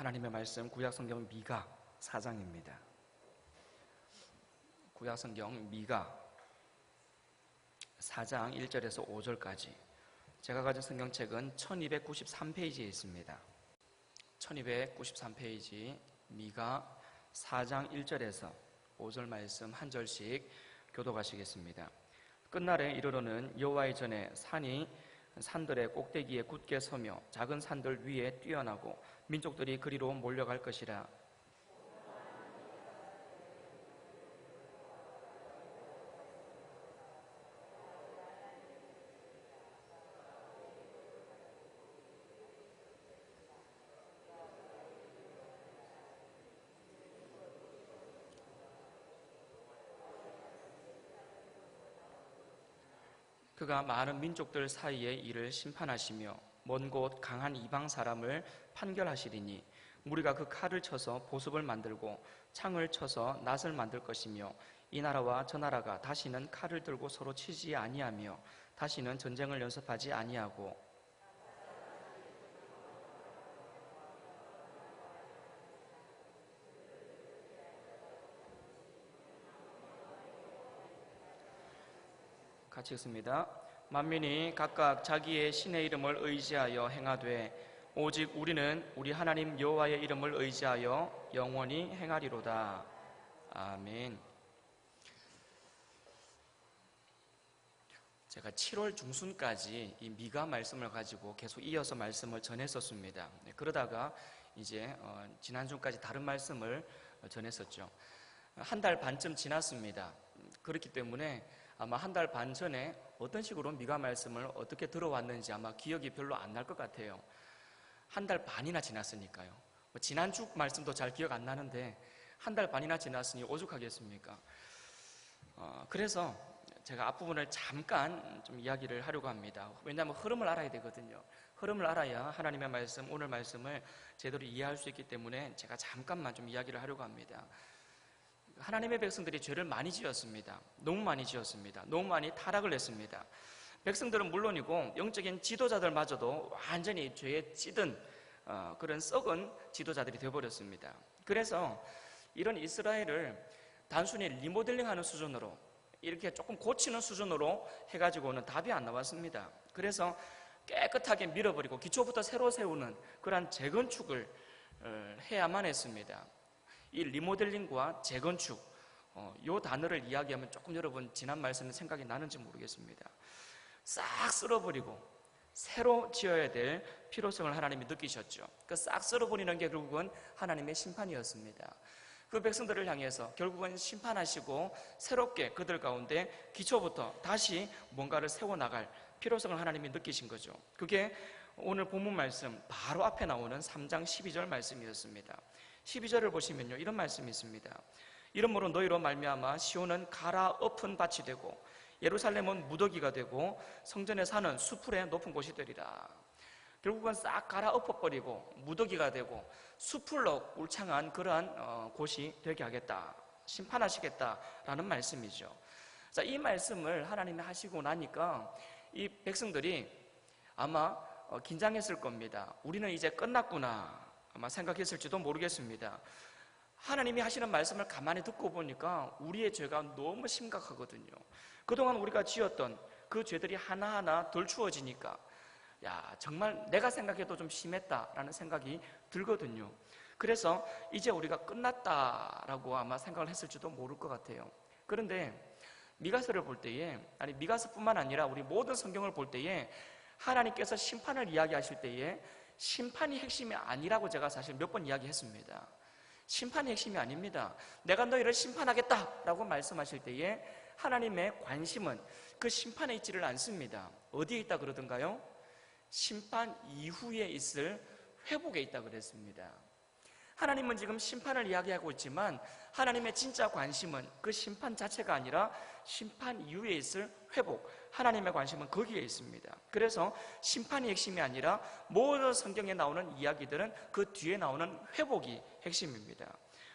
하나님의 말씀 구약성경 미가 4장입니다. 구약성경 미가 4장 1절에서 5절까지 제가 가진 성경책은 1293페이지에 있습니다. 1293페이지 미가 4장 1절에서 5절 말씀 한 절씩 교독하시겠습니다. 끝날에 이르러는 여호와의 전에 산이 산들의 꼭대기에 굳게 서며 작은 산들 위에 뛰어나고 민족들이 그리로 몰려갈 것이라. 그가 많은 민족들 사이에 이를 심판하시며 먼 곳 강한 이방 사람을 판결하시리니 무리가 그 칼을 쳐서 보습을 만들고 창을 쳐서 낫을 만들 것이며 이 나라와 저 나라가 다시는 칼을 들고 서로 치지 아니하며 다시는 전쟁을 연습하지 아니하고 같이 읽습니다. 만민이 각각 자기의 신의 이름을 의지하여 행하되 오직 우리는 우리 하나님 여호와의 이름을 의지하여 영원히 행하리로다. 아멘. 제가 7월 중순까지 이 미가 말씀을 가지고 계속 이어서 말씀을 전했었습니다. 그러다가 이제 지난주까지 다른 말씀을 전했었죠. 한 달 반쯤 지났습니다. 그렇기 때문에 아마 한 달 반 전에 어떤 식으로 미가 말씀을 어떻게 들어왔는지 아마 기억이 별로 안 날 것 같아요. 한 달 반이나 지났으니까요. 지난주 말씀도 잘 기억 안 나는데 한 달 반이나 지났으니 오죽하겠습니까? 그래서 제가 앞부분을 잠깐 좀 이야기를 하려고 합니다. 왜냐하면 흐름을 알아야 되거든요. 흐름을 알아야 하나님의 말씀, 오늘 말씀을 제대로 이해할 수 있기 때문에 제가 잠깐만 좀 이야기를 하려고 합니다. 하나님의 백성들이 죄를 많이 지었습니다. 너무 많이 지었습니다. 너무 많이 타락을 했습니다. 백성들은 물론이고 영적인 지도자들마저도 완전히 죄에 찌든 그런 썩은 지도자들이 되어버렸습니다. 그래서 이런 이스라엘을 단순히 리모델링하는 수준으로 이렇게 조금 고치는 수준으로 해가지고는 답이 안 나왔습니다. 그래서 깨끗하게 밀어버리고 기초부터 새로 세우는 그러한 재건축을 해야만 했습니다. 이 리모델링과 재건축, 이 단어를 이야기하면 조금 여러분 지난 말씀에 생각이 나는지 모르겠습니다. 싹 쓸어버리고 새로 지어야 될 필요성을 하나님이 느끼셨죠. 그 싹 쓸어버리는 게 결국은 하나님의 심판이었습니다. 그 백성들을 향해서 결국은 심판하시고 새롭게 그들 가운데 기초부터 다시 뭔가를 세워나갈 필요성을 하나님이 느끼신 거죠. 그게 오늘 본문 말씀 바로 앞에 나오는 3장 12절 말씀이었습니다. 12절을 보시면요, 이런 말씀이 있습니다. 이러므로 너희로 말미암아 시온은 갈아엎은 밭이 되고 예루살렘은 무더기가 되고 성전에 사는 수풀의 높은 곳이 되리라. 결국은 싹 갈아엎어버리고 무더기가 되고 수풀로 울창한 그러한 곳이 되게 하겠다, 심판하시겠다라는 말씀이죠. 자, 이 말씀을 하나님이 하시고 나니까 이 백성들이 아마 긴장했을 겁니다. 우리는 이제 끝났구나 아마 생각했을지도 모르겠습니다. 하나님이 하시는 말씀을 가만히 듣고 보니까 우리의 죄가 너무 심각하거든요. 그동안 우리가 지었던 그 죄들이 하나하나 덜 추워지니까 야, 정말 내가 생각해도 좀 심했다라는 생각이 들거든요. 그래서 이제 우리가 끝났다라고 아마 생각을 했을지도 모를 것 같아요. 그런데 미가서를 볼 때에, 아니 미가서뿐만 아니라 우리 모든 성경을 볼 때에 하나님께서 심판을 이야기하실 때에 심판이 핵심이 아니라고 제가 사실 몇 번 이야기했습니다. 심판이 핵심이 아닙니다. 내가 너희를 심판하겠다라고 말씀하실 때에 하나님의 관심은 그 심판에 있지를 않습니다. 어디에 있다 그러던가요? 심판 이후에 있을 회복에 있다 그랬습니다. 하나님은 지금 심판을 이야기하고 있지만 하나님의 진짜 관심은 그 심판 자체가 아니라 심판 이후에 있을 회복, 하나님의 관심은 거기에 있습니다. 그래서 심판이 핵심이 아니라 모든 성경에 나오는 이야기들은 그 뒤에 나오는 회복이 핵심입니다.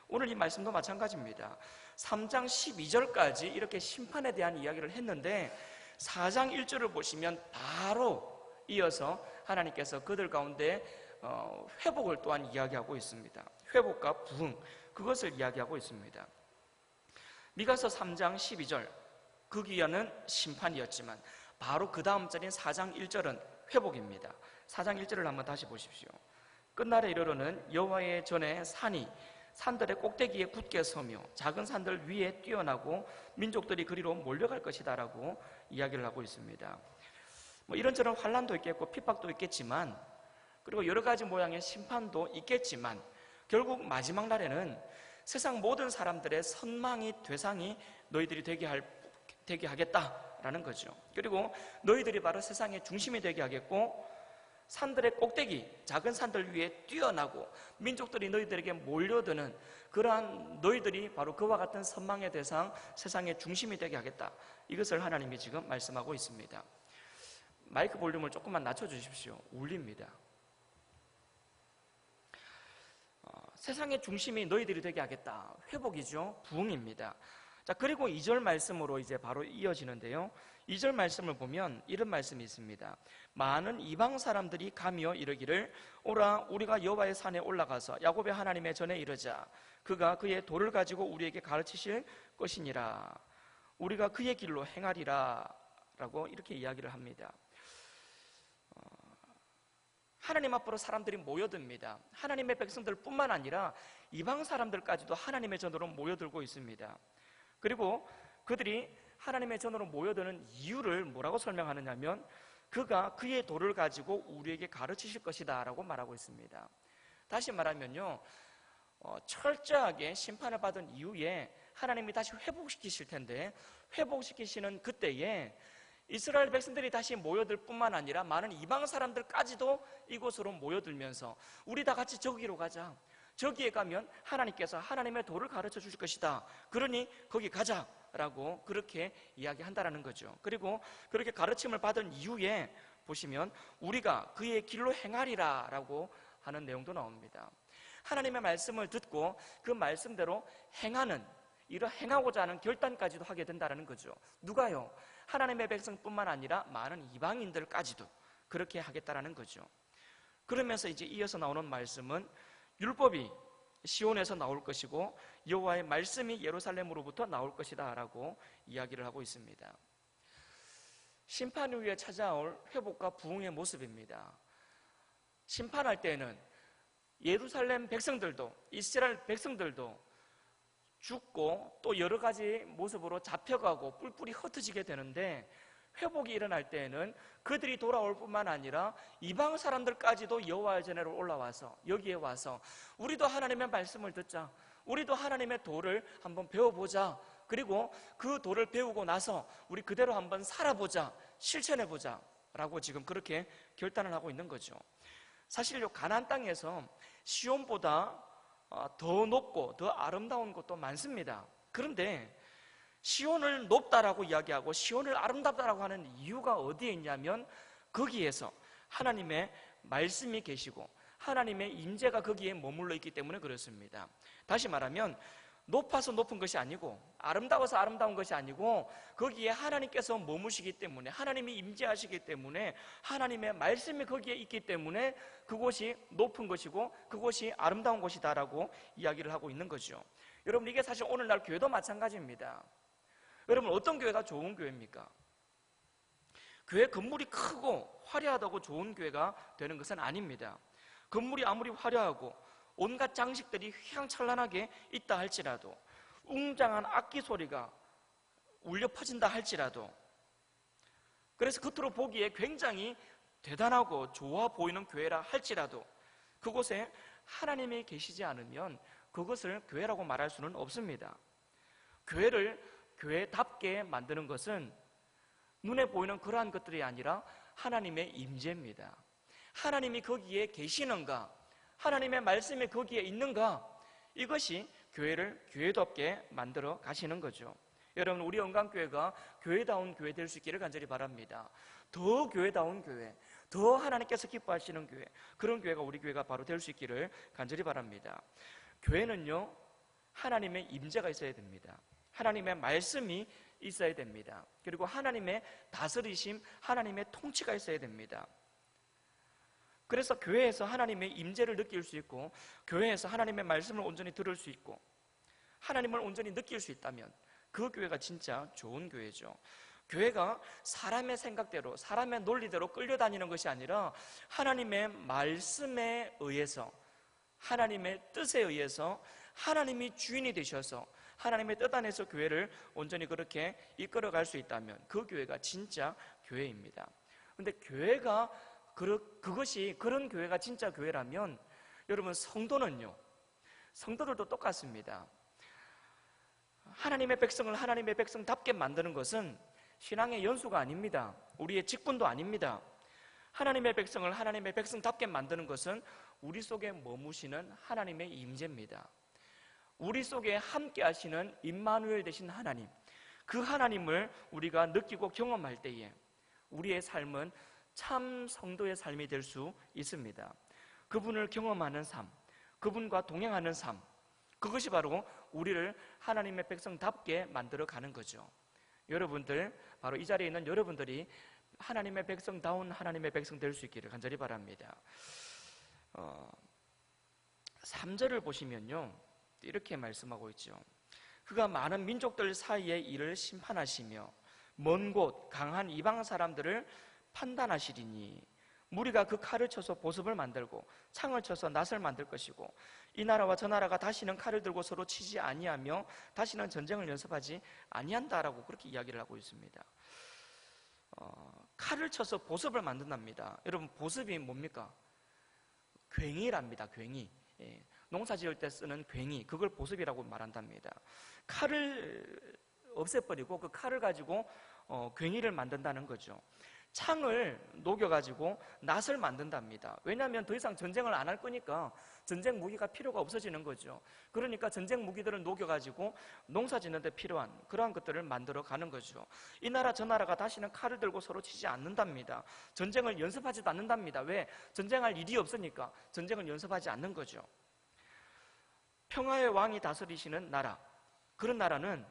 오늘 이 말씀도 마찬가지입니다. 3장 12절까지 이렇게 심판에 대한 이야기를 했는데 4장 1절을 보시면 바로 이어서 하나님께서 그들 가운데 회복을 또한 이야기하고 있습니다. 회복과 부흥, 그것을 이야기하고 있습니다. 미가서 3장 12절, 그 기한은 심판이었지만 바로 그 다음 절인 4장 1절은 회복입니다. 4장 1절을 한번 다시 보십시오. 끝날에 이르러는 여호와의 전에 산들의 꼭대기에 굳게 서며 작은 산들 위에 뛰어나고 민족들이 그리로 몰려갈 것이다 라고 이야기를 하고 있습니다. 이런저런 환난도 있겠고 핍박도 있겠지만, 그리고 여러 가지 모양의 심판도 있겠지만, 결국 마지막 날에는 세상 모든 사람들의 선망의 대상이 너희들이 되게 하겠다라는 거죠. 그리고 너희들이 바로 세상의 중심이 되게 하겠고, 산들의 꼭대기, 작은 산들 위에 뛰어나고 민족들이 너희들에게 몰려드는 그러한 너희들이 바로 그와 같은 선망의 대상, 세상의 중심이 되게 하겠다. 이것을 하나님이 지금 말씀하고 있습니다. 마이크 볼륨을 조금만 낮춰주십시오. 울립니다. 세상의 중심이 너희들이 되게 하겠다. 회복이죠. 부흥입니다. 자, 그리고 2절 말씀으로 이제 바로 이어지는데요. 2절 말씀을 보면 이런 말씀이 있습니다. 많은 이방 사람들이 가며 이르기를 오라 우리가 여호와의 산에 올라가서 야곱의 하나님의 전에 이르자. 그가 그의 도를 가지고 우리에게 가르치실 것이니라. 우리가 그의 길로 행하리라 라고 이렇게 이야기를 합니다. 하나님 앞으로 사람들이 모여듭니다. 하나님의 백성들 뿐만 아니라 이방 사람들까지도 하나님의 전으로 모여들고 있습니다. 그리고 그들이 하나님의 전으로 모여드는 이유를 뭐라고 설명하느냐면 그가 그의 도를 가지고 우리에게 가르치실 것이다 라고 말하고 있습니다. 다시 말하면요, 철저하게 심판을 받은 이후에 하나님이 다시 회복시키실 텐데, 회복시키시는 그때에 이스라엘 백성들이 다시 모여들 뿐만 아니라 많은 이방 사람들까지도 이곳으로 모여들면서 우리 다 같이 저기로 가자, 저기에 가면 하나님께서 하나님의 도를 가르쳐 주실 것이다, 그러니 거기 가자 라고 그렇게 이야기한다라는 거죠. 그리고 그렇게 가르침을 받은 이후에 보시면 우리가 그의 길로 행하리라 라고 하는 내용도 나옵니다. 하나님의 말씀을 듣고 그 말씀대로 행하고자 하는 결단까지도 하게 된다는 거죠. 누가요? 하나님의 백성뿐만 아니라 많은 이방인들까지도 그렇게 하겠다라는 거죠. 그러면서 이제 이어서 나오는 말씀은 율법이 시온에서 나올 것이고 여호와의 말씀이 예루살렘으로부터 나올 것이다 라고 이야기를 하고 있습니다. 심판 후에 찾아올 회복과 부흥의 모습입니다. 심판할 때는 예루살렘 백성들도, 이스라엘 백성들도 죽고 또 여러 가지 모습으로 잡혀가고 뿔뿔이 흩어지게 되는데, 회복이 일어날 때에는 그들이 돌아올 뿐만 아니라 이방 사람들까지도 여호와의 전에로 올라와서 여기에 와서 우리도 하나님의 말씀을 듣자, 우리도 하나님의 도를 한번 배워보자, 그리고 그 도를 배우고 나서 우리 그대로 한번 살아보자, 실천해보자 라고 지금 그렇게 결단을 하고 있는 거죠. 사실 요 가나안 땅에서 시온보다 더 높고 더 아름다운 곳도 많습니다. 그런데 시온을 높다라고 이야기하고 시온을 아름답다라고 하는 이유가 어디에 있냐면 거기에서 하나님의 말씀이 계시고 하나님의 임재가 거기에 머물러 있기 때문에 그렇습니다. 다시 말하면 높아서 높은 것이 아니고 아름다워서 아름다운 것이 아니고 거기에 하나님께서 머무시기 때문에, 하나님이 임재하시기 때문에, 하나님의 말씀이 거기에 있기 때문에 그곳이 높은 것이고 그곳이 아름다운 곳이다라고 이야기를 하고 있는 거죠. 여러분, 이게 사실 오늘날 교회도 마찬가지입니다. 여러분, 어떤 교회가 좋은 교회입니까? 교회 건물이 크고 화려하다고 좋은 교회가 되는 것은 아닙니다. 건물이 아무리 화려하고 온갖 장식들이 휘황찬란하게 있다 할지라도, 웅장한 악기 소리가 울려 퍼진다 할지라도, 그래서 겉으로 보기에 굉장히 대단하고 좋아 보이는 교회라 할지라도 그곳에 하나님이 계시지 않으면 그것을 교회라고 말할 수는 없습니다. 교회를 교회답게 만드는 것은 눈에 보이는 그러한 것들이 아니라 하나님의 임재입니다. 하나님이 거기에 계시는가, 하나님의 말씀이 거기에 있는가, 이것이 교회를 교회답게 만들어 가시는 거죠. 여러분, 우리 영광교회가 교회다운 교회 될 수 있기를 간절히 바랍니다. 더 교회다운 교회, 더 하나님께서 기뻐하시는 교회, 그런 교회가 우리 교회가 바로 될 수 있기를 간절히 바랍니다. 교회는요, 하나님의 임재가 있어야 됩니다. 하나님의 말씀이 있어야 됩니다. 그리고 하나님의 다스리심, 하나님의 통치가 있어야 됩니다. 그래서 교회에서 하나님의 임재를 느낄 수 있고, 교회에서 하나님의 말씀을 온전히 들을 수 있고, 하나님을 온전히 느낄 수 있다면 그 교회가 진짜 좋은 교회죠. 교회가 사람의 생각대로, 사람의 논리대로 끌려다니는 것이 아니라 하나님의 말씀에 의해서, 하나님의 뜻에 의해서 하나님이 주인이 되셔서 하나님의 뜻 안에서 교회를 온전히 그렇게 이끌어갈 수 있다면 그 교회가 진짜 교회입니다. 그런데 교회가 그것이 그런 교회가 진짜 교회라면 여러분, 성도는요, 성도들도 똑같습니다. 하나님의 백성을 하나님의 백성답게 만드는 것은 신앙의 연수가 아닙니다. 우리의 직분도 아닙니다. 하나님의 백성을 하나님의 백성답게 만드는 것은 우리 속에 머무시는 하나님의 임재입니다. 우리 속에 함께 하시는 임마누엘 되신 하나님, 그 하나님을 우리가 느끼고 경험할 때에 우리의 삶은 참 성도의 삶이 될 수 있습니다. 그분을 경험하는 삶, 그분과 동행하는 삶, 그것이 바로 우리를 하나님의 백성답게 만들어가는 거죠. 여러분들, 바로 이 자리에 있는 여러분들이 하나님의 백성다운 하나님의 백성 될 수 있기를 간절히 바랍니다. 3절을 보시면요, 이렇게 말씀하고 있죠. 그가 많은 민족들 사이의 일을 심판하시며 먼 곳 강한 이방 사람들을 판단하시리니 무리가 그 칼을 쳐서 보습을 만들고 창을 쳐서 낫을 만들 것이고 이 나라와 저 나라가 다시는 칼을 들고 서로 치지 아니하며 다시는 전쟁을 연습하지 아니한다라고 그렇게 이야기를 하고 있습니다. 칼을 쳐서 보습을 만든답니다. 여러분, 보습이 뭡니까? 괭이랍니다. 괭이. 농사 지을 때 쓰는 괭이, 그걸 보습이라고 말한답니다. 칼을 없애버리고 그 칼을 가지고 괭이를 만든다는 거죠. 창을 녹여가지고 낫을 만든답니다. 왜냐하면 더 이상 전쟁을 안 할 거니까 전쟁 무기가 필요가 없어지는 거죠. 그러니까 전쟁 무기들을 녹여가지고 농사 짓는 데 필요한 그러한 것들을 만들어 가는 거죠. 이 나라 저 나라가 다시는 칼을 들고 서로 치지 않는답니다. 전쟁을 연습하지도 않는답니다. 왜? 전쟁할 일이 없으니까 전쟁을 연습하지 않는 거죠. 평화의 왕이 다스리시는 나라, 그런 나라는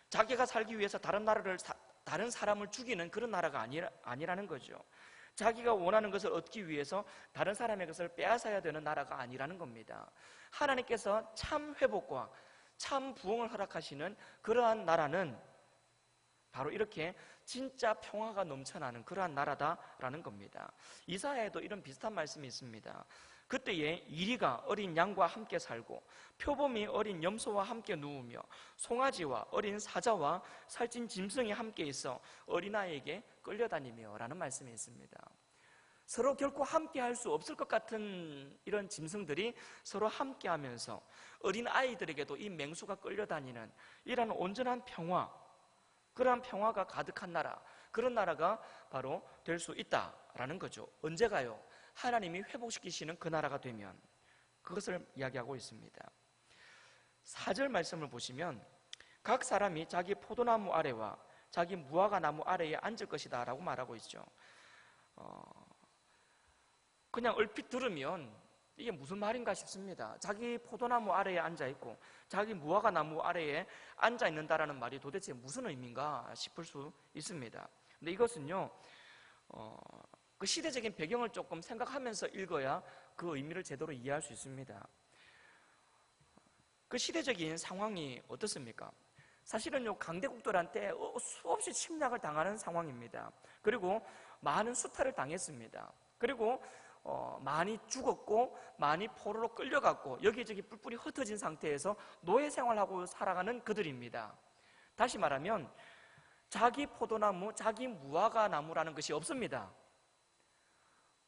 자기가 살기 위해서 다른 사람을 죽이는 그런 나라가 아니라는 거죠. 자기가 원하는 것을 얻기 위해서 다른 사람의 것을 빼앗아야 되는 나라가 아니라는 겁니다. 하나님께서 참 회복과 참 부흥을 허락하시는 그러한 나라는 바로 이렇게 진짜 평화가 넘쳐나는 그러한 나라다라는 겁니다. 이사야에도 이런 비슷한 말씀이 있습니다. 그때에 이리가 어린 양과 함께 살고 표범이 어린 염소와 함께 누우며 송아지와 어린 사자와 살찐 짐승이 함께 있어 어린아이에게 끌려다니며 라는 말씀이 있습니다. 서로 결코 함께 할 수 없을 것 같은 이런 짐승들이 서로 함께 하면서 어린아이들에게도 이 맹수가 끌려다니는 이런 온전한 평화, 그러한 평화가 가득한 나라, 그런 나라가 바로 될 수 있다라는 거죠. 언제가요? 하나님이 회복시키시는 그 나라가 되면, 그것을 이야기하고 있습니다. 4절 말씀을 보시면 각 사람이 자기 포도나무 아래와 자기 무화과 나무 아래에 앉을 것이다 라고 말하고 있죠. 그냥 얼핏 들으면 이게 무슨 말인가 싶습니다. 자기 포도나무 아래에 앉아있고 자기 무화과 나무 아래에 앉아있는다라는 말이 도대체 무슨 의미인가 싶을 수 있습니다. 근데 이것은요, 그 시대적인 배경을 조금 생각하면서 읽어야 그 의미를 제대로 이해할 수 있습니다. 그 시대적인 상황이 어떻습니까? 사실은 강대국들한테 수없이 침략을 당하는 상황입니다. 그리고 많은 수탈을 당했습니다. 그리고 많이 죽었고 많이 포로로 끌려갔고 여기저기 뿔뿔이 흩어진 상태에서 노예 생활하고 살아가는 그들입니다. 다시 말하면 자기 포도나무, 자기 무화과 나무라는 것이 없습니다.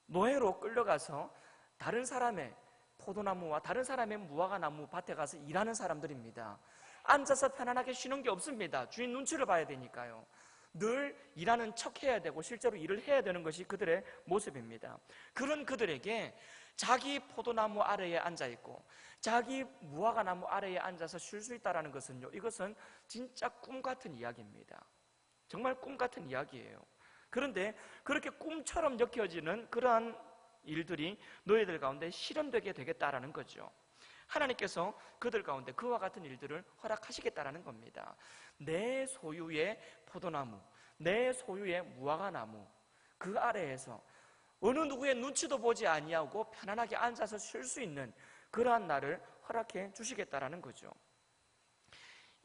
노예로 끌려가서 다른 사람의 포도나무와 다른 사람의 무화과 나무 밭에 가서 일하는 사람들입니다. 앉아서 편안하게 쉬는 게 없습니다. 주인 눈치를 봐야 되니까요. 늘 일하는 척 해야 되고 실제로 일을 해야 되는 것이 그들의 모습입니다. 그런 그들에게 자기 포도나무 아래에 앉아있고 자기 무화과 나무 아래에 앉아서 쉴 수 있다는 것은요, 이것은 진짜 꿈 같은 이야기입니다. 정말 꿈 같은 이야기예요. 그런데 그렇게 꿈처럼 엮여지는 그러한 일들이 너희들 가운데 실현되게 되겠다라는 거죠. 하나님께서 그들 가운데 그와 같은 일들을 허락하시겠다라는 겁니다. 내 소유의 포도나무, 내 소유의 무화과 나무, 그 아래에서 어느 누구의 눈치도 보지 아니하고 편안하게 앉아서 쉴 수 있는 그러한 날을 허락해 주시겠다라는 거죠.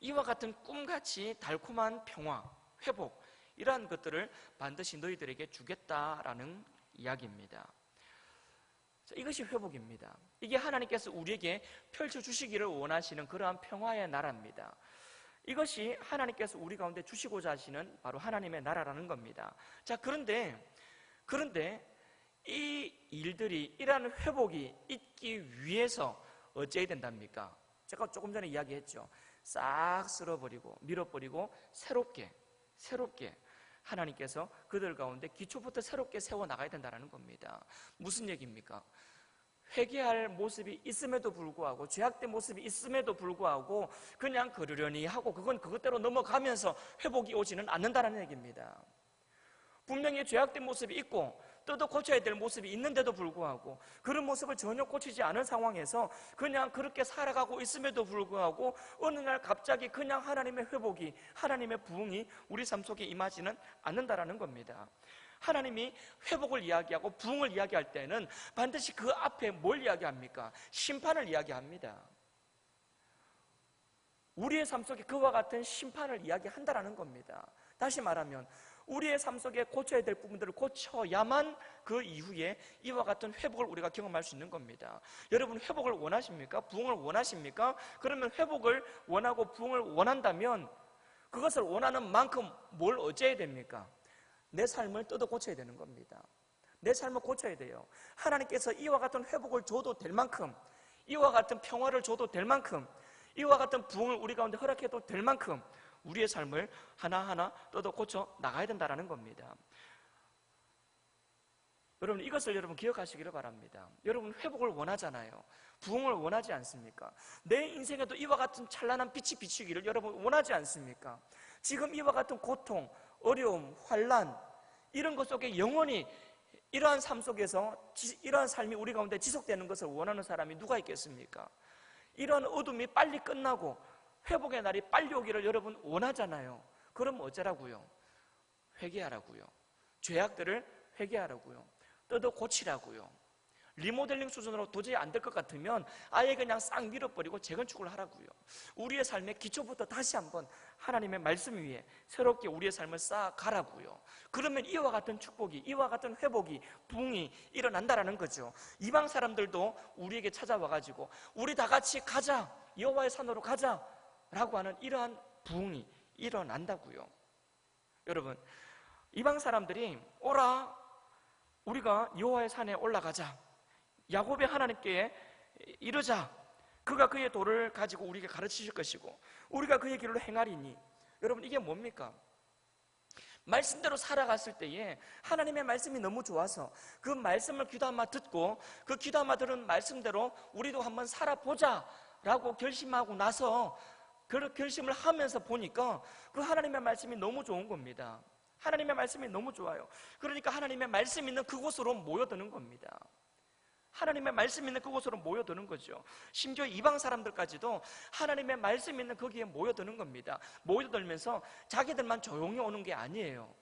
이와 같은 꿈같이 달콤한 평화, 회복, 이러한 것들을 반드시 너희들에게 주겠다라는 이야기입니다. 이것이 회복입니다. 이게 하나님께서 우리에게 펼쳐주시기를 원하시는 그러한 평화의 나라입니다. 이것이 하나님께서 우리 가운데 주시고자 하시는 바로 하나님의 나라라는 겁니다. 자, 그런데 이 일들이, 이러한 회복이 있기 위해서 어찌해야 된답니까? 제가 조금 전에 이야기했죠. 싹 쓸어버리고 밀어버리고 새롭게 하나님께서 그들 가운데 기초부터 새롭게 세워나가야 된다는 겁니다. 무슨 얘기입니까? 회개할 모습이 있음에도 불구하고, 죄악된 모습이 있음에도 불구하고 그냥 그러려니 하고 그건 그것대로 넘어가면서 회복이 오지는 않는다는 얘기입니다. 분명히 죄악된 모습이 있고 또 고쳐야 될 모습이 있는데도 불구하고 그런 모습을 전혀 고치지 않은 상황에서 그냥 그렇게 살아가고 있음에도 불구하고 어느 날 갑자기 그냥 하나님의 회복이, 하나님의 부흥이 우리 삶 속에 임하지는 않는다라는 겁니다. 하나님이 회복을 이야기하고 부흥을 이야기할 때는 반드시 그 앞에 뭘 이야기합니까? 심판을 이야기합니다. 우리의 삶 속에 그와 같은 심판을 이야기한다라는 겁니다. 다시 말하면 우리의 삶 속에 고쳐야 될 부분들을 고쳐야만 그 이후에 이와 같은 회복을 우리가 경험할 수 있는 겁니다. 여러분, 회복을 원하십니까? 부흥을 원하십니까? 그러면 회복을 원하고 부흥을 원한다면 그것을 원하는 만큼 뭘 어째야 됩니까? 내 삶을 뜯어 고쳐야 되는 겁니다. 내 삶을 고쳐야 돼요. 하나님께서 이와 같은 회복을 줘도 될 만큼, 이와 같은 평화를 줘도 될 만큼, 이와 같은 부흥을 우리 가운데 허락해도 될 만큼 우리의 삶을 하나하나 뜯어 고쳐 나가야 된다는 겁니다. 여러분, 이것을 여러분 기억하시기를 바랍니다. 여러분, 회복을 원하잖아요. 부흥을 원하지 않습니까? 내 인생에도 이와 같은 찬란한 빛이 비추기를 여러분 원하지 않습니까? 지금 이와 같은 고통, 어려움, 환난, 이런 것 속에 영원히 이러한 삶 속에서 이러한 삶이 우리 가운데 지속되는 것을 원하는 사람이 누가 있겠습니까? 이러한 어둠이 빨리 끝나고 회복의 날이 빨리 오기를 여러분 원하잖아요. 그럼 어쩌라고요? 회개하라고요. 죄악들을 회개하라고요. 뜯어 고치라고요. 리모델링 수준으로 도저히 안 될 것 같으면 아예 그냥 싹 밀어버리고 재건축을 하라고요. 우리의 삶의 기초부터 다시 한번 하나님의 말씀 위에 새롭게 우리의 삶을 쌓아가라고요. 그러면 이와 같은 축복이, 이와 같은 회복이, 부흥이 일어난다라는 거죠. 이방 사람들도 우리에게 찾아와가지고 우리 다 같이 가자, 여호와의 산으로 가자 라고 하는 이러한 부흥이 일어난다고요. 여러분, 이방 사람들이 오라, 우리가 여호와의 산에 올라가자, 야곱의 하나님께 이르자, 그가 그의 도를 가지고 우리에게 가르치실 것이고 우리가 그의 길로 행하리니. 여러분, 이게 뭡니까? 말씀대로 살아갔을 때에 하나님의 말씀이 너무 좋아서 그 말씀을 귀담아 듣고 그 귀담아 들은 말씀대로 우리도 한번 살아보자 라고 결심하고 나서 그 결심을 하면서 보니까 그 하나님의 말씀이 너무 좋은 겁니다. 하나님의 말씀이 너무 좋아요. 그러니까 하나님의 말씀 있는 그곳으로 모여드는 겁니다. 하나님의 말씀 있는 그곳으로 모여드는 거죠. 심지어 이방 사람들까지도 하나님의 말씀 있는 거기에 모여드는 겁니다. 모여들면서 자기들만 조용히 오는 게 아니에요.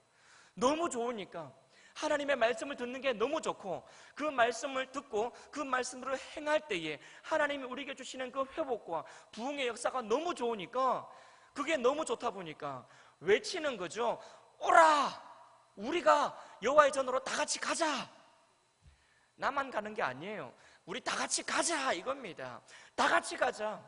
너무 좋으니까 하나님의 말씀을 듣는 게 너무 좋고 그 말씀을 듣고 그 말씀으로 행할 때에 하나님이 우리에게 주시는 그 회복과 부흥의 역사가 너무 좋으니까, 그게 너무 좋다 보니까 외치는 거죠. 오라, 우리가 여호와의 전으로 다 같이 가자. 나만 가는 게 아니에요. 우리 다 같이 가자 이겁니다. 다 같이 가자,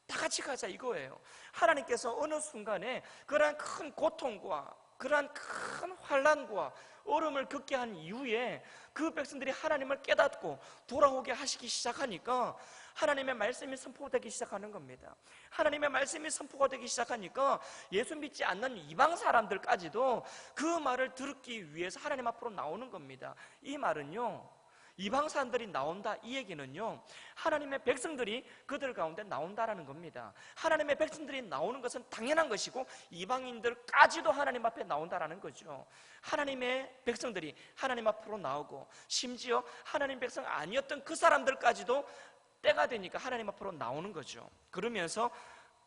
다 같이 가자 이거예요. 하나님께서 어느 순간에 그러한 큰 고통과 그러한 큰 환난과 어려움을 겪게 한 이후에 그 백성들이 하나님을 깨닫고 돌아오게 하시기 시작하니까 하나님의 말씀이 선포되기 시작하는 겁니다. 하나님의 말씀이 선포가 되기 시작하니까 예수 믿지 않는 이방 사람들까지도 그 말을 듣기 위해서 하나님 앞으로 나오는 겁니다. 이 말은요, 이방 사람들이 나온다, 이 얘기는요, 하나님의 백성들이 그들 가운데 나온다라는 겁니다. 하나님의 백성들이 나오는 것은 당연한 것이고 이방인들까지도 하나님 앞에 나온다라는 거죠. 하나님의 백성들이 하나님 앞으로 나오고 심지어 하나님 백성 아니었던 그 사람들까지도 때가 되니까 하나님 앞으로 나오는 거죠. 그러면서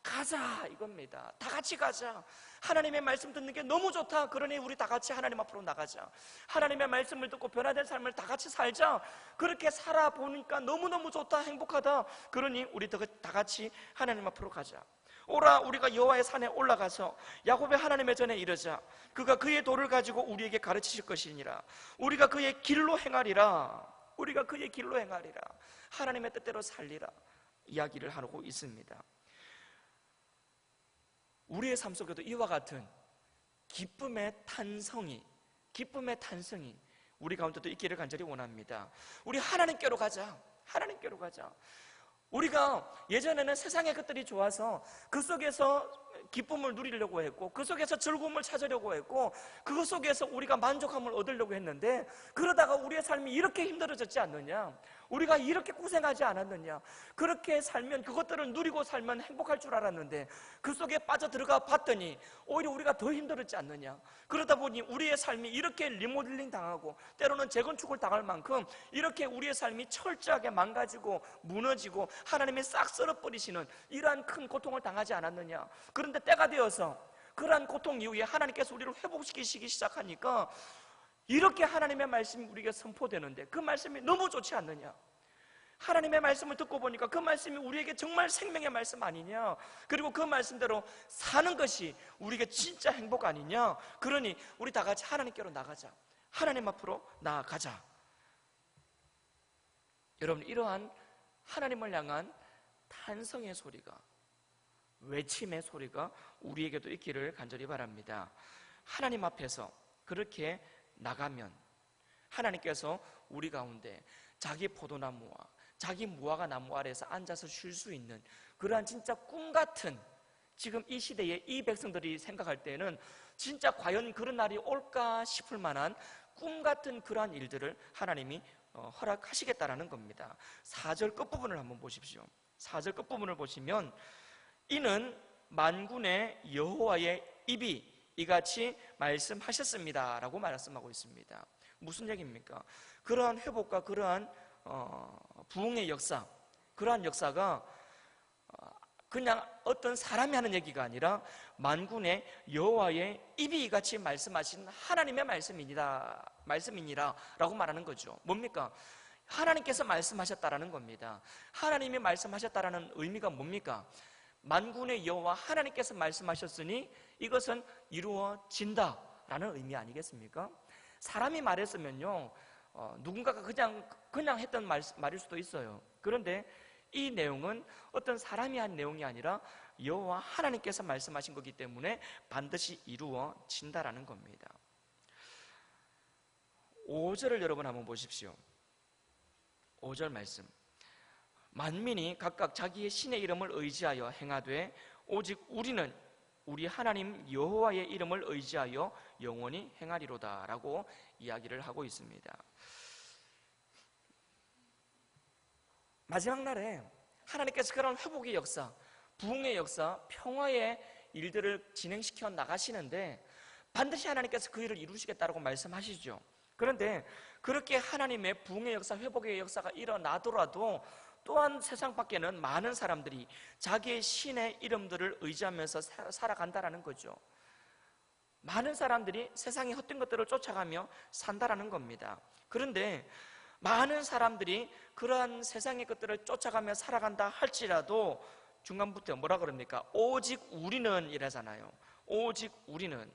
가자 이겁니다. 다 같이 가자. 하나님의 말씀 듣는 게 너무 좋다. 그러니 우리 다 같이 하나님 앞으로 나가자. 하나님의 말씀을 듣고 변화된 삶을 다 같이 살자. 그렇게 살아보니까 너무너무 좋다, 행복하다. 그러니 우리 다 같이 하나님 앞으로 가자. 오라, 우리가 여호와의 산에 올라가서 야곱의 하나님의 전에 이르자. 그가 그의 도를 가지고 우리에게 가르치실 것이니라. 우리가 그의 길로 행하리라. 우리가 그의 길로 행하리라. 하나님의 뜻대로 살리라. 이야기를 하고 있습니다. 우리의 삶 속에도 이와 같은 기쁨의 탄성이 우리 가운데도 있기를 간절히 원합니다. 우리 하나님께로 가자. 하나님께로 가자. 우리가 예전에는 세상의 것들이 좋아서 그 속에서 기쁨을 누리려고 했고, 그 속에서 즐거움을 찾으려고 했고, 그 속에서 우리가 만족함을 얻으려고 했는데, 그러다가 우리의 삶이 이렇게 힘들어졌지 않느냐? 우리가 이렇게 고생하지 않았느냐? 그렇게 살면, 그것들을 누리고 살면 행복할 줄 알았는데 그 속에 빠져들어가 봤더니 오히려 우리가 더 힘들었지 않느냐? 그러다 보니 우리의 삶이 이렇게 리모델링 당하고 때로는 재건축을 당할 만큼 이렇게 우리의 삶이 철저하게 망가지고 무너지고 하나님이 싹 썰어버리시는 이러한 큰 고통을 당하지 않았느냐? 그런데 때가 되어서 그러한 고통 이후에 하나님께서 우리를 회복시키시기 시작하니까 이렇게 하나님의 말씀이 우리에게 선포되는데 그 말씀이 너무 좋지 않느냐? 하나님의 말씀을 듣고 보니까 그 말씀이 우리에게 정말 생명의 말씀 아니냐? 그리고 그 말씀대로 사는 것이 우리에게 진짜 행복 아니냐? 그러니 우리 다 같이 하나님께로 나가자. 하나님 앞으로 나아가자. 여러분, 이러한 하나님을 향한 탄성의 소리가, 외침의 소리가 우리에게도 있기를 간절히 바랍니다. 하나님 앞에서 그렇게 나가면 하나님께서 우리 가운데 자기 포도나무와 자기 무화과 나무 아래에서 앉아서 쉴 수 있는 그러한 진짜 꿈같은, 지금 이 시대에 이 백성들이 생각할 때는 진짜 과연 그런 날이 올까 싶을 만한 꿈같은 그러한 일들을 하나님이 허락하시겠다라는 겁니다. 4절 끝부분을 한번 보십시오. 4절 끝부분을 보시면 이는 만군의 여호와의 입이 이같이 말씀하셨습니다 라고 말씀하고 있습니다. 무슨 얘기입니까? 그러한 회복과 그러한 부흥의 역사, 그러한 역사가 그냥 어떤 사람이 하는 얘기가 아니라 만군의 여호와의 입이 이같이 말씀하신 하나님의 말씀이니라 라고 말하는 거죠. 뭡니까? 하나님께서 말씀하셨다라는 겁니다. 하나님이 말씀하셨다라는 의미가 뭡니까? 만군의 여호와 하나님께서 말씀하셨으니 이것은 이루어진다라는 의미 아니겠습니까? 사람이 말했으면요, 누군가가 그냥 했던 말일 수도 있어요. 그런데 이 내용은 어떤 사람이 한 내용이 아니라 여호와 하나님께서 말씀하신 거기 때문에 반드시 이루어진다라는 겁니다. 5절을 여러분 한번 보십시오. 5절 말씀. 만민이 각각 자기의 신의 이름을 의지하여 행하되 오직 우리는 우리 하나님 여호와의 이름을 의지하여 영원히 행하리로다 라고 이야기를 하고 있습니다. 마지막 날에 하나님께서 그런 회복의 역사, 부흥의 역사, 평화의 일들을 진행시켜 나가시는데 반드시 하나님께서 그 일을 이루시겠다라고 말씀하시죠. 그런데 그렇게 하나님의 부흥의 역사, 회복의 역사가 일어나더라도 또한 세상 밖에는 많은 사람들이 자기의 신의 이름들을 의지하면서 살아간다라는 거죠. 많은 사람들이 세상의 헛된 것들을 쫓아가며 산다라는 겁니다. 그런데 많은 사람들이 그러한 세상의 것들을 쫓아가며 살아간다 할지라도 중간부터 뭐라 그럽니까? 오직 우리는 이라잖아요. 오직 우리는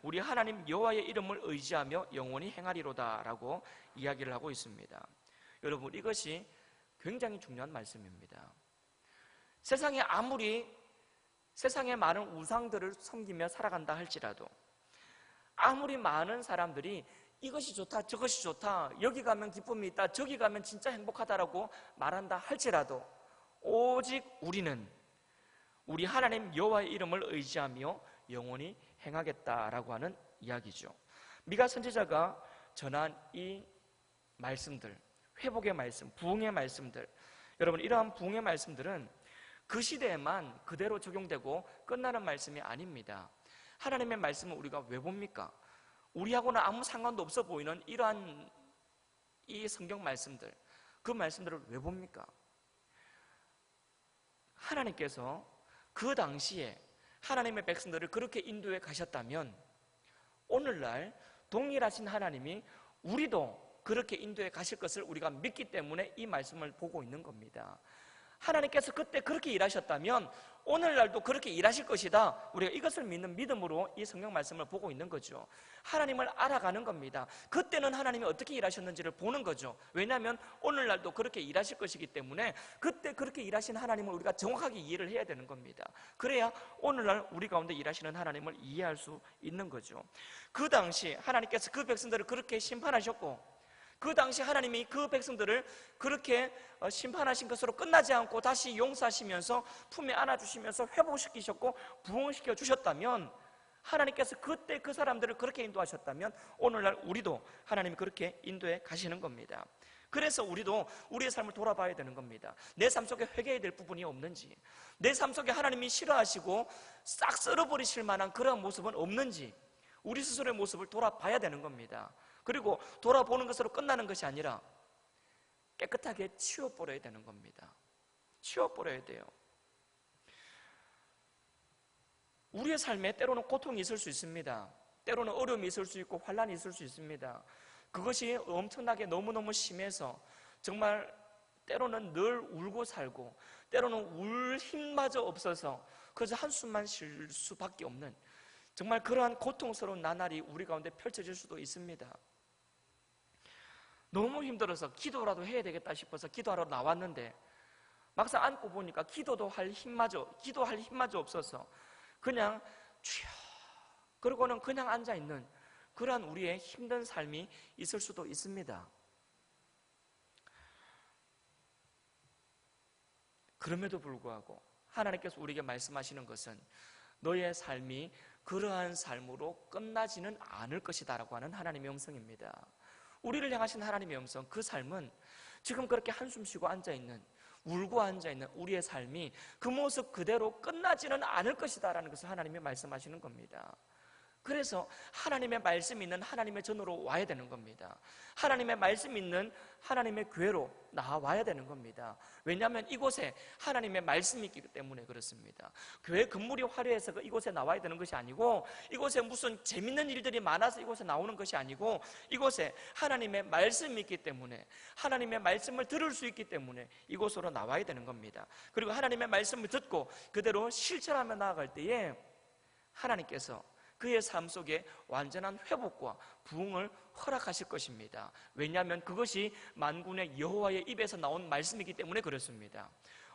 우리 하나님 여호와의 이름을 의지하며 영원히 행하리로다 라고 이야기를 하고 있습니다. 여러분, 이것이 굉장히 중요한 말씀입니다. 세상에 아무리 세상의 많은 우상들을 섬기며 살아간다 할지라도, 아무리 많은 사람들이 이것이 좋다, 저것이 좋다, 여기 가면 기쁨이 있다, 저기 가면 진짜 행복하다라고 말한다 할지라도 오직 우리는 우리 하나님 여호와의 이름을 의지하며 영원히 행하겠다라고 하는 이야기죠. 미가 선지자가 전한 이 말씀들, 회복의 말씀, 부흥의 말씀들, 여러분, 이러한 부흥의 말씀들은 그 시대에만 그대로 적용되고 끝나는 말씀이 아닙니다. 하나님의 말씀을 우리가 왜 봅니까? 우리하고는 아무 상관도 없어 보이는 이러한 이 성경 말씀들, 그 말씀들을 왜 봅니까? 하나님께서 그 당시에 하나님의 백성들을 그렇게 인도해 가셨다면 오늘날 동일하신 하나님이 우리도 그렇게 인도해 가실 것을 우리가 믿기 때문에 이 말씀을 보고 있는 겁니다. 하나님께서 그때 그렇게 일하셨다면 오늘날도 그렇게 일하실 것이다. 우리가 이것을 믿는 믿음으로 이 성경 말씀을 보고 있는 거죠. 하나님을 알아가는 겁니다. 그때는 하나님이 어떻게 일하셨는지를 보는 거죠. 왜냐하면 오늘날도 그렇게 일하실 것이기 때문에 그때 그렇게 일하신 하나님을 우리가 정확하게 이해를 해야 되는 겁니다. 그래야 오늘날 우리 가운데 일하시는 하나님을 이해할 수 있는 거죠. 그 당시 하나님께서 그 백성들을 그렇게 심판하셨고 그 당시 하나님이 그 백성들을 그렇게 심판하신 것으로 끝나지 않고 다시 용서하시면서 품에 안아주시면서 회복시키셨고 부흥시켜 주셨다면 하나님께서 그때 그 사람들을 그렇게 인도하셨다면 오늘날 우리도 하나님이 그렇게 인도해 가시는 겁니다. 그래서 우리도 우리의 삶을 돌아봐야 되는 겁니다. 내 삶 속에 회개해야 될 부분이 없는지, 내 삶 속에 하나님이 싫어하시고 싹 쓸어버리실 만한 그런 모습은 없는지 우리 스스로의 모습을 돌아봐야 되는 겁니다. 그리고 돌아보는 것으로 끝나는 것이 아니라 깨끗하게 치워버려야 되는 겁니다. 치워버려야 돼요. 우리의 삶에 때로는 고통이 있을 수 있습니다. 때로는 어려움이 있을 수 있고 환난이 있을 수 있습니다. 그것이 엄청나게 너무너무 심해서 정말 때로는 늘 울고 살고 때로는 울 힘마저 없어서 그저 한숨만 쉴 수밖에 없는 정말 그러한 고통스러운 나날이 우리 가운데 펼쳐질 수도 있습니다. 너무 힘들어서 기도라도 해야 되겠다 싶어서 기도하러 나왔는데 막상 앉고 보니까 기도할 힘마저 없어서 그냥 주여 그러고는 그냥 앉아있는 그러한 우리의 힘든 삶이 있을 수도 있습니다. 그럼에도 불구하고 하나님께서 우리에게 말씀하시는 것은 너의 삶이 그러한 삶으로 끝나지는 않을 것이다 라고 하는 하나님의 음성입니다. 우리를 향하신 하나님의 음성, 그 삶은 지금 그렇게 한숨 쉬고 앉아있는 울고 앉아있는 우리의 삶이 그 모습 그대로 끝나지는 않을 것이다 라는 것을 하나님이 말씀하시는 겁니다. 그래서 하나님의 말씀 있는 하나님의 전으로 와야 되는 겁니다. 하나님의 말씀 있는 하나님의 교회로 나와야 되는 겁니다. 왜냐하면 이곳에 하나님의 말씀이 있기 때문에 그렇습니다. 교회 건물이 화려해서 이곳에 나와야 되는 것이 아니고 이곳에 무슨 재밌는 일들이 많아서 이곳에 나오는 것이 아니고 이곳에 하나님의 말씀이 있기 때문에 하나님의 말씀을 들을 수 있기 때문에 이곳으로 나와야 되는 겁니다. 그리고 하나님의 말씀을 듣고 그대로 실천하며 나아갈 때에 하나님께서 그의 삶 속에 완전한 회복과 부흥을 허락하실 것입니다. 왜냐하면 그것이 만군의 여호와의 입에서 나온 말씀이기 때문에 그렇습니다.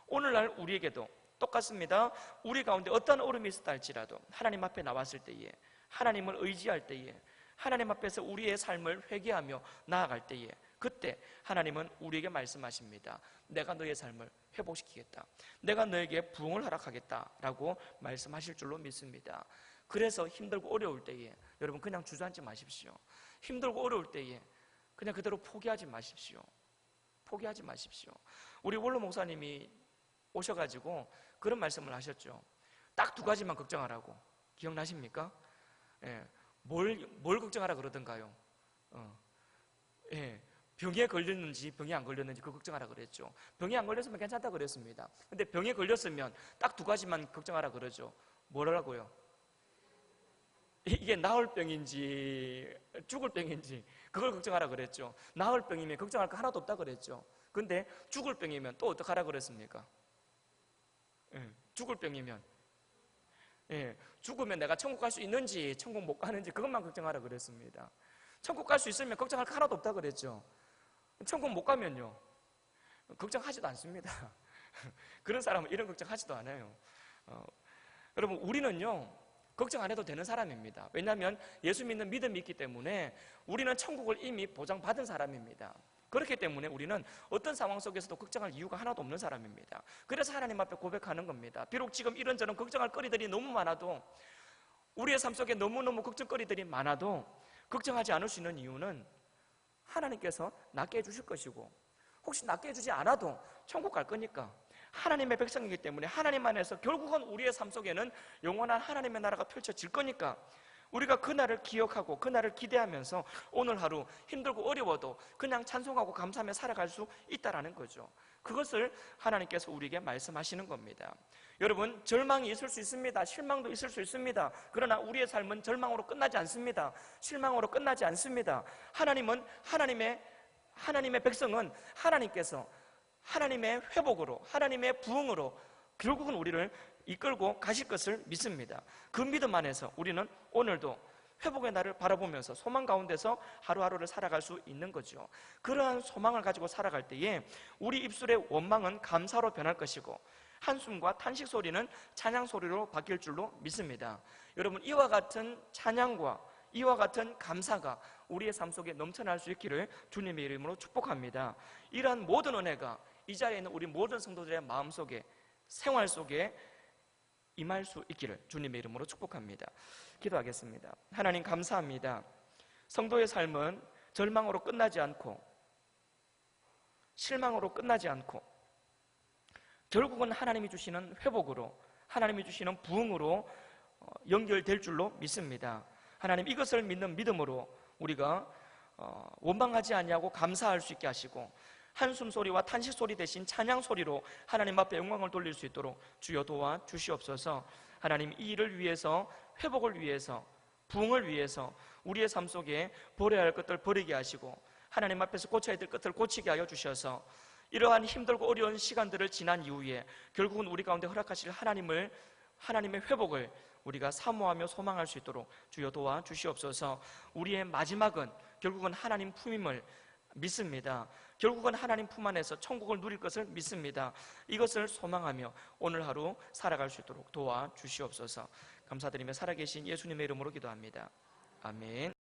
오늘날 우리에게도 똑같습니다. 우리 가운데 어떤 어려움이 있었다 할지라도 하나님 앞에 나왔을 때에 하나님을 의지할 때에 하나님 앞에서 우리의 삶을 회개하며 나아갈 때에 그때 하나님은 우리에게 말씀하십니다. 내가 너의 삶을 회복시키겠다. 내가 너에게 부흥을 허락하겠다라고 말씀하실 줄로 믿습니다. 그래서 힘들고 어려울 때에 여러분 그냥 주저앉지 마십시오. 힘들고 어려울 때에 그냥 그대로 포기하지 마십시오. 포기하지 마십시오. 우리 원로 목사님이 오셔가지고 그런 말씀을 하셨죠. 딱 두 가지만 걱정하라고. 기억나십니까? 예, 뭘 걱정하라 그러던가요? 예, 병에 걸렸는지 병에 안 걸렸는지 그거 걱정하라 그랬죠. 병에 안 걸렸으면 괜찮다 그랬습니다. 근데 병에 걸렸으면 딱 두 가지만 걱정하라 그러죠. 뭐라고요? 이게 나을 병인지 죽을 병인지 그걸 걱정하라 그랬죠. 나을 병이면 걱정할 거 하나도 없다 그랬죠. 근데 죽을 병이면 또 어떡하라 그랬습니까? 죽을 병이면 죽으면 내가 천국 갈 수 있는지 천국 못 가는지 그것만 걱정하라 그랬습니다. 천국 갈 수 있으면 걱정할 거 하나도 없다 그랬죠. 천국 못 가면요 걱정하지도 않습니다. 그런 사람은 이런 걱정하지도 않아요. 여러분 우리는요 걱정 안 해도 되는 사람입니다. 왜냐하면 예수 믿는 믿음이 있기 때문에 우리는 천국을 이미 보장받은 사람입니다. 그렇기 때문에 우리는 어떤 상황 속에서도 걱정할 이유가 하나도 없는 사람입니다. 그래서 하나님 앞에 고백하는 겁니다. 비록 지금 이런저런 걱정할 거리들이 너무 많아도 우리의 삶 속에 너무너무 걱정거리들이 많아도 걱정하지 않을 수 있는 이유는 하나님께서 낫게 해주실 것이고 혹시 낫게 해주지 않아도 천국 갈 거니까 하나님의 백성이기 때문에 하나님 안에서 결국은 우리의 삶 속에는 영원한 하나님의 나라가 펼쳐질 거니까 우리가 그날을 기억하고 그날을 기대하면서 오늘 하루 힘들고 어려워도 그냥 찬송하고 감사하며 살아갈 수 있다라는 거죠. 그것을 하나님께서 우리에게 말씀하시는 겁니다. 여러분, 절망이 있을 수 있습니다. 실망도 있을 수 있습니다. 그러나 우리의 삶은 절망으로 끝나지 않습니다. 실망으로 끝나지 않습니다. 하나님의 백성은 하나님께서 하나님의 회복으로, 하나님의 부흥으로 결국은 우리를 이끌고 가실 것을 믿습니다. 그 믿음 안에서 우리는 오늘도 회복의 날을 바라보면서 소망 가운데서 하루하루를 살아갈 수 있는 거죠. 그러한 소망을 가지고 살아갈 때에 우리 입술의 원망은 감사로 변할 것이고 한숨과 탄식 소리는 찬양 소리로 바뀔 줄로 믿습니다. 여러분, 이와 같은 찬양과 이와 같은 감사가 우리의 삶 속에 넘쳐날 수 있기를 주님의 이름으로 축복합니다. 이러한 모든 은혜가 이 자리에 있는 우리 모든 성도들의 마음 속에, 생활 속에 임할 수 있기를 주님의 이름으로 축복합니다. 기도하겠습니다. 하나님, 감사합니다. 성도의 삶은 절망으로 끝나지 않고 실망으로 끝나지 않고 결국은 하나님이 주시는 회복으로, 하나님이 주시는 부흥으로 연결될 줄로 믿습니다. 하나님, 이것을 믿는 믿음으로 우리가 원망하지 아니하고 감사할 수 있게 하시고 한숨 소리와 탄식 소리 대신 찬양 소리로 하나님 앞에 영광을 돌릴 수 있도록 주여 도와 주시옵소서. 하나님, 이 일을 위해서, 회복을 위해서, 부흥을 위해서 우리의 삶 속에 버려야 할 것들 버리게 하시고 하나님 앞에서 고쳐야 될 것들 고치게 하여 주셔서 이러한 힘들고 어려운 시간들을 지난 이후에 결국은 우리 가운데 허락하실 하나님의 회복을 우리가 사모하며 소망할 수 있도록 주여 도와 주시옵소서. 우리의 마지막은 결국은 하나님 품임을 믿습니다. 결국은 하나님 품 안에서 천국을 누릴 것을 믿습니다. 이것을 소망하며 오늘 하루 살아갈 수 있도록 도와 주시옵소서. 감사드리며 살아계신 예수님의 이름으로 기도합니다. 아멘.